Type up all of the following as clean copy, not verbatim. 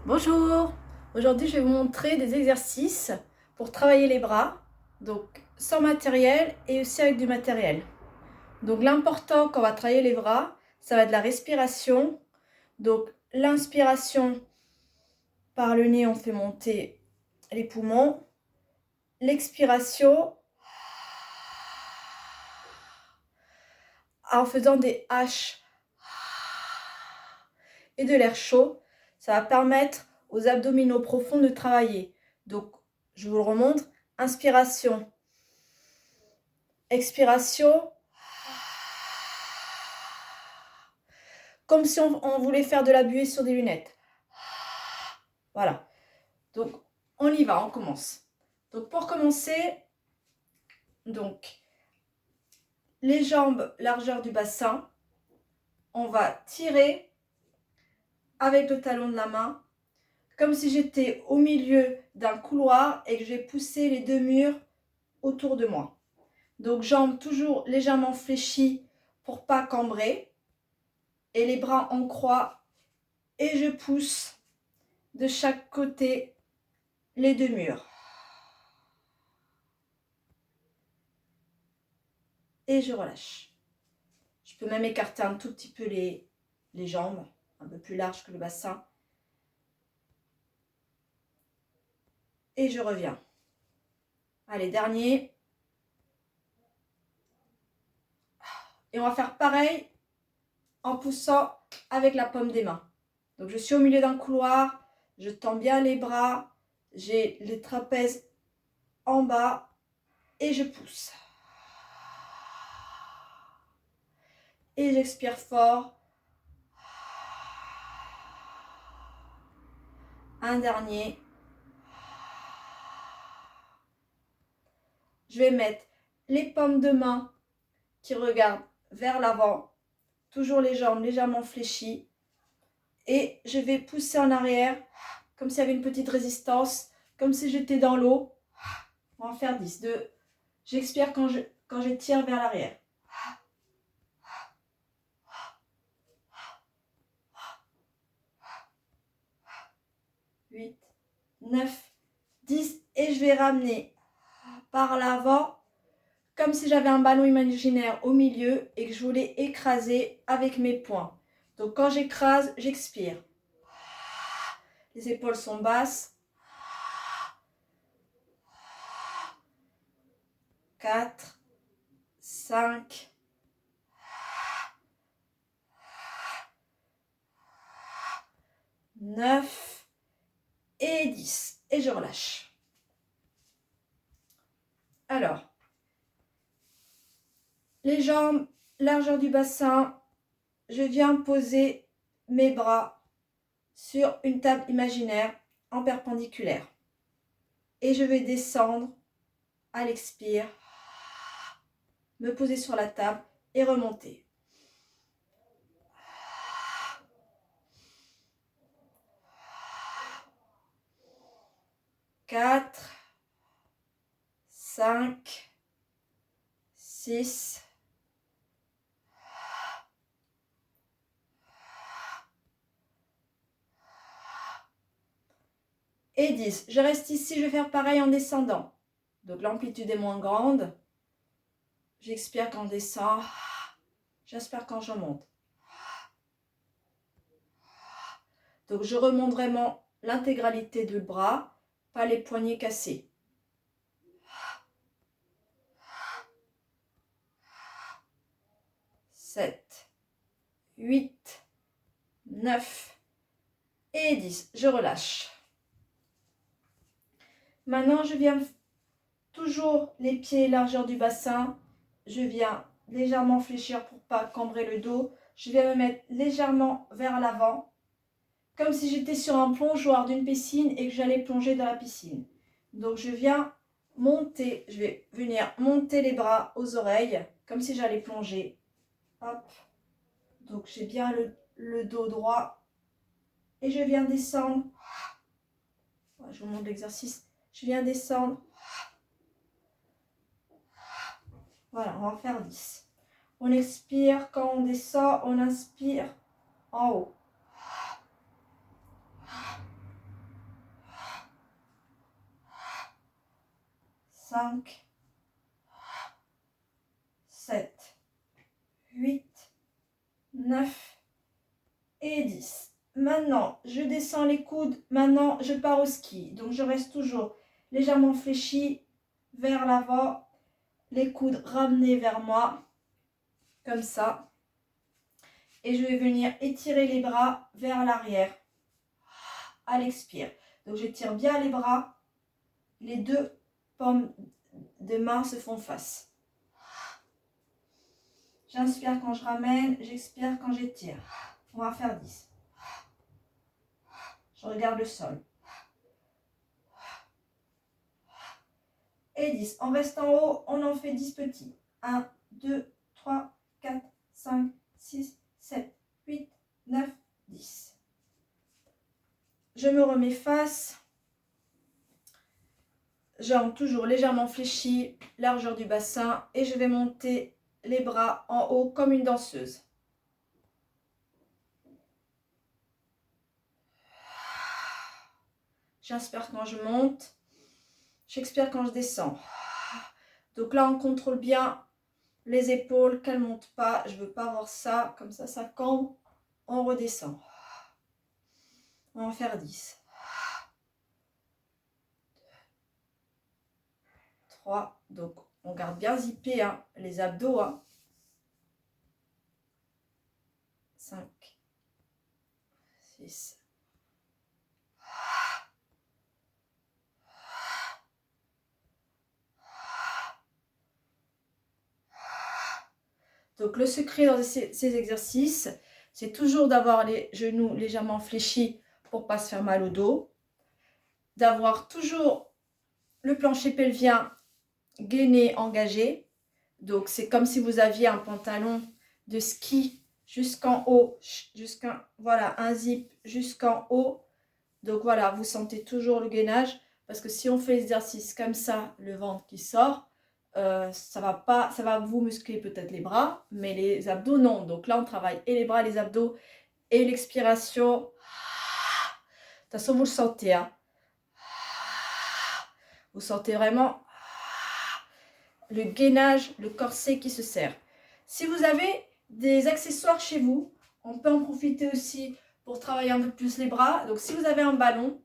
Bonjour! Aujourd'hui, je vais vous montrer des exercices pour travailler les bras, donc sans matériel et aussi avec du matériel. Donc l'important quand on va travailler les bras, ça va être la respiration. Donc l'inspiration par le nez, on fait monter les poumons. L'expiration en faisant des H et de l'air chaud, ça va permettre aux abdominaux profonds de travailler. Donc, je vous le remontre. Inspiration, expiration, comme si on voulait faire de la buée sur des lunettes. Voilà. Donc, on y va, on commence. Donc, pour commencer, donc, les jambes largeur du bassin, on va tirer avec le talon de la main, comme si j'étais au milieu d'un couloir et que j'ai poussé les deux murs autour de moi. Donc, jambes toujours légèrement fléchies pour pas cambrer. Et les bras en croix. Et je pousse de chaque côté les deux murs. Et je relâche. Je peux même écarter un tout petit peu les jambes, un peu plus larges que le bassin. Et je reviens. Allez, dernier. Et on va faire pareil en poussant avec la paume des mains. Donc je suis au milieu d'un couloir, je tends bien les bras, j'ai les trapèzes en bas et je pousse. Et j'expire fort. Un dernier. Je vais mettre les paumes de main qui regardent vers l'avant, toujours les jambes légèrement fléchies. Et je vais pousser en arrière, comme s'il y avait une petite résistance, comme si j'étais dans l'eau. On va en faire 10. J'expire quand je tire vers l'arrière. 8, 9, 10. Et je vais ramener par l'avant, comme si j'avais un ballon imaginaire au milieu et que je voulais écraser avec mes poings. Donc quand j'écrase, j'expire. Les épaules sont basses. 4, 5, 9 et 10. Et je relâche. Alors, les jambes, largeur du bassin, je viens poser mes bras sur une table imaginaire en perpendiculaire. Et je vais descendre à l'expire, me poser sur la table et remonter. Quatre, 5, 6, 10. Je reste ici, je vais faire pareil en descendant. Donc l'amplitude est moins grande. J'expire quand je descends. J'inspire quand je monte. Donc je remonte vraiment l'intégralité du bras, pas les poignets cassés. 7, 8, 9 et 10. Je relâche. Maintenant, je viens toujours les pieds largeur du bassin. Je viens légèrement fléchir pour ne pas cambrer le dos. Je viens me mettre légèrement vers l'avant, comme si j'étais sur un plongeoir d'une piscine et que j'allais plonger dans la piscine. Donc je viens monter, je vais venir monter les bras aux oreilles, comme si j'allais plonger. Hop. Donc j'ai bien le dos droit. Et je viens descendre. Je vous montre l'exercice. Je viens descendre. Voilà, on va en faire 10. On expire quand on descend, on inspire en haut. 5, 7, 8, 9 et 10. Maintenant, je descends les coudes. Maintenant, je pars au ski. Donc, je reste toujours légèrement fléchie vers l'avant. Les coudes ramenés vers moi. Comme ça. Et je vais venir étirer les bras vers l'arrière. À l'expire. Donc, je tire bien les bras. Les deux paumes de main se font face. J'inspire quand je ramène. J'expire quand j'étire. On va faire 10. Je regarde le sol. Et 10. On reste en haut, on en fait 10 petits. 1, 2, 3, 4, 5, 6, 7, 8, 9, 10. Je me remets face. Jambes toujours légèrement fléchies, largeur du bassin. Et je vais monter les bras en haut comme une danseuse. J'inspire quand je monte. J'expire quand je descends. Donc là, on contrôle bien les épaules, qu'elles ne montent pas. Je ne veux pas voir ça. Comme ça cambre. On redescend. On va en faire 10. 3. Donc, on garde bien zippé hein, les abdos. Hein. 5. 6. Donc, le secret dans ces exercices, c'est toujours d'avoir les genoux légèrement fléchis pour ne pas se faire mal au dos. D'avoir toujours le plancher pelvien gainé, engagé. Donc, c'est comme si vous aviez un pantalon de ski jusqu'en haut, voilà, un zip jusqu'en haut. Donc, voilà, vous sentez toujours le gainage. Parce que si on fait l'exercice comme ça, le ventre qui sort, ça va vous muscler peut-être les bras, mais les abdos, non. Donc là, on travaille et les bras, les abdos et l'expiration. De toute façon, vous le sentez. Hein. Vous sentez vraiment le gainage, le corset qui se serre. Si vous avez des accessoires chez vous, on peut en profiter aussi pour travailler un peu plus les bras. Donc, si vous avez un ballon,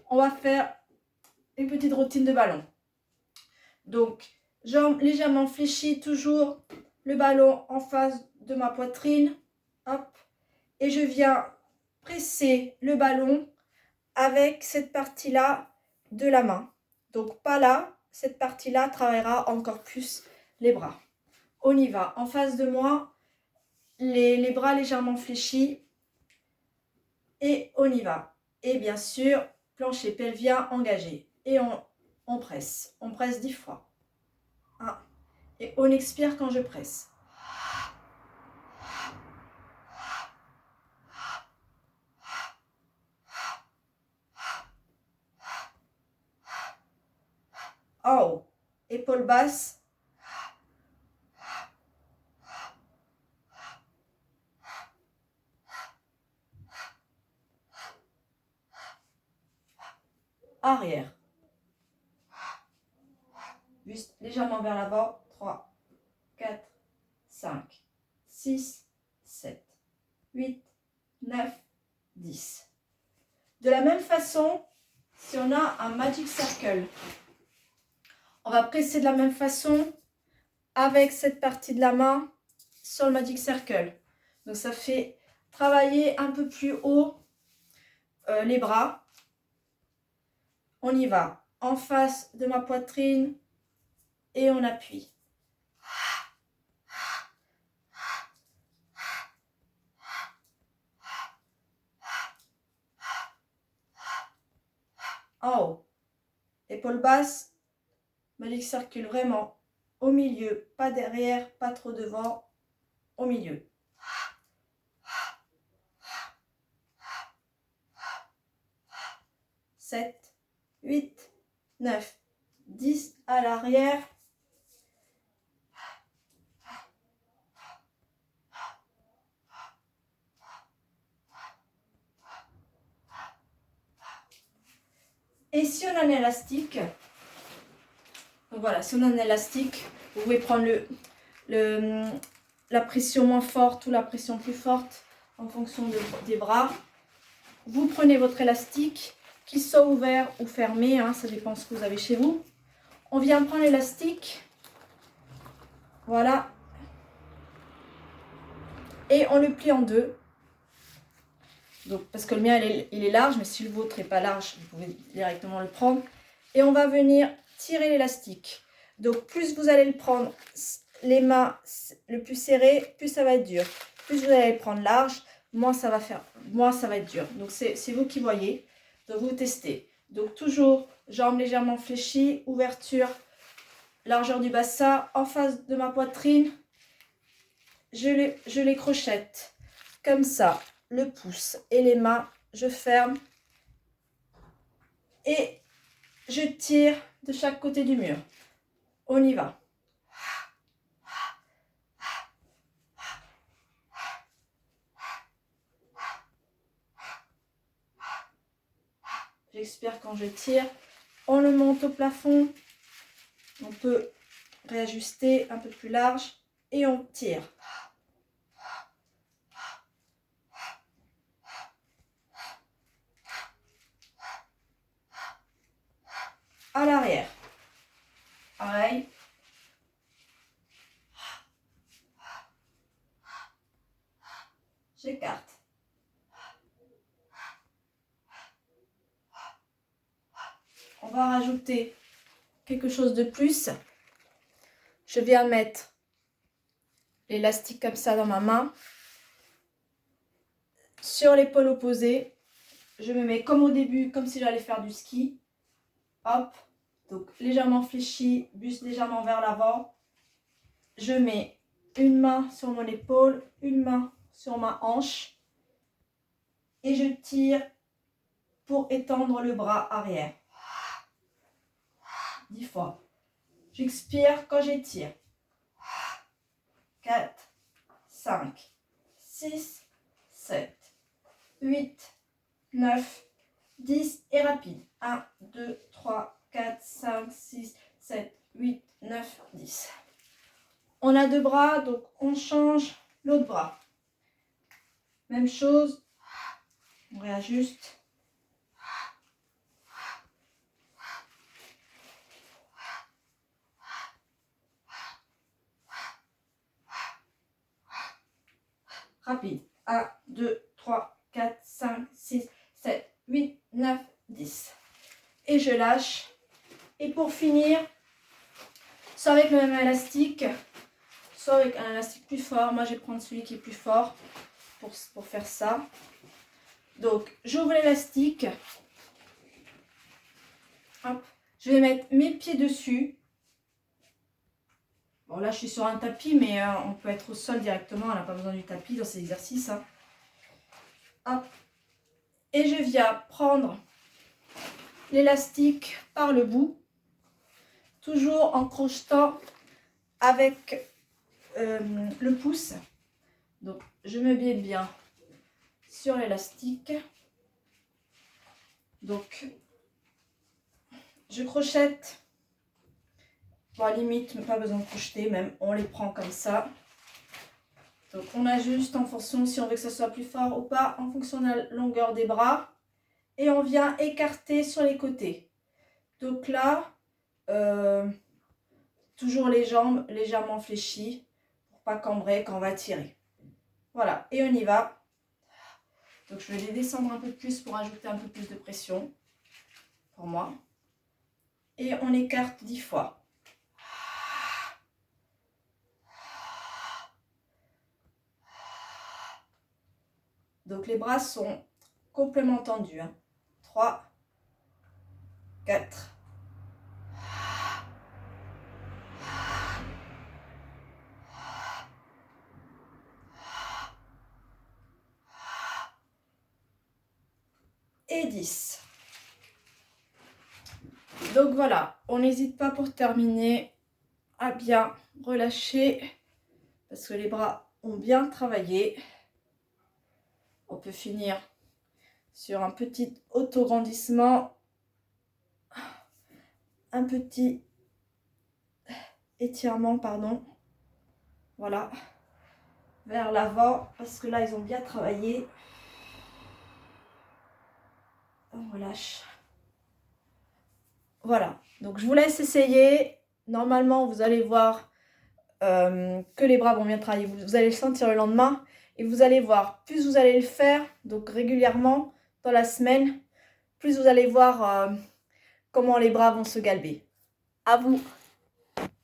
on va faire une petite routine de ballon. Donc, jambes légèrement fléchies, toujours le ballon en face de ma poitrine. Hop. Et je viens presser le ballon avec cette partie-là de la main. Donc, pas là. Cette partie-là travaillera encore plus les bras. On y va. En face de moi, les bras légèrement fléchis. Et on y va. Et bien sûr, plancher pelvien engagé. Et on presse. On presse 10 fois. 1. Et on expire quand je presse. En haut. Épaules basses. Arrière. Juste légèrement vers l'avant. 3, 4, 5, 6, 7, 8, 9, 10. De la même façon, si on a un Magic Circle, on va presser de la même façon avec cette partie de la main sur le Magic Circle. Donc ça fait travailler un peu plus haut les bras. On y va. En face de ma poitrine et on appuie. En haut. Épaules basses. Magic Circle vraiment au milieu. Pas derrière, pas trop devant. Au milieu. 7, 8, 9, 10 à l'arrière. Et si on a un élastique, Donc voilà, si on a un élastique, vous pouvez prendre la pression moins forte ou la pression plus forte en fonction des bras. Vous prenez votre élastique, qu'il soit ouvert ou fermé, hein, ça dépend de ce que vous avez chez vous. On vient prendre l'élastique, voilà, et on le plie en deux. Donc, parce que le mien il est large, mais si le vôtre n'est pas large, vous pouvez directement le prendre. Et on va venir tirer l'élastique. Donc plus vous allez le prendre les mains le plus serré, plus ça va être dur. Plus vous allez le prendre large, moins ça va être dur. Donc c'est vous qui voyez. Donc vous testez. Donc toujours jambes légèrement fléchies, ouverture, largeur du bassin, en face de ma poitrine. Je les crochette comme ça. Le pouce et les mains, je ferme et je tire de chaque côté du mur. On y va. J'expire quand je tire. On le monte au plafond. On peut réajuster un peu plus large et on tire. À l'arrière. Pareil. J'écarte. On va rajouter quelque chose de plus. Je viens mettre l'élastique comme ça dans ma main. Sur l'épaule opposée, je me mets comme au début, comme si j'allais faire du ski. Hop. Donc légèrement fléchi, buste légèrement vers l'avant. Je mets une main sur mon épaule, une main sur ma hanche. Et je tire pour étendre le bras arrière. 10 fois. J'expire quand j'étire. 4, 5, 6, 7, 8, 9, 10 et rapide. 1, 2, 3, 4, 5, 6, 7, 8, 9, 10. On a deux bras, donc on change l'autre bras. Même chose. On réajuste. Rapide. 1, 2, 3, 4, 5, 6, 7, 8, 9, 10. Et je lâche. Et pour finir, soit avec le même élastique, soit avec un élastique plus fort. Moi, je vais prendre celui qui est plus fort pour faire ça. Donc, j'ouvre l'élastique. Hop. Je vais mettre mes pieds dessus. Bon, là, je suis sur un tapis, mais on peut être au sol directement. On n'a pas besoin du tapis dans ces exercices. Hein. Hop. Et je viens prendre l'élastique par le bout. Toujours en crochetant avec le pouce. Donc, je me mets bien sur l'élastique. Donc, je crochette. Bon, à la limite, pas besoin de crocheter, même on les prend comme ça. Donc, on ajuste en fonction si on veut que ça soit plus fort ou pas, en fonction de la longueur des bras. Et on vient écarter sur les côtés. Donc là, toujours les jambes légèrement fléchies pour pas cambrer quand on va tirer. Voilà, et on y va. Donc, je vais les descendre un peu plus pour ajouter un peu plus de pression pour moi. Et on écarte 10 fois. Donc, les bras sont complètement tendus. Hein. 3, 4. Et 10. Donc voilà, on n'hésite pas pour terminer à bien relâcher parce que les bras ont bien travaillé. On peut finir sur un petit autograndissement, un petit étirement, pardon. Voilà. Vers l'avant, parce que là, ils ont bien travaillé. On relâche. Voilà. Donc, je vous laisse essayer. Normalement, vous allez voir que les bras vont bien travailler. Vous allez le sentir le lendemain. Et vous allez voir, plus vous allez le faire, donc régulièrement dans la semaine, plus vous allez voir comment les bras vont se galber. À vous!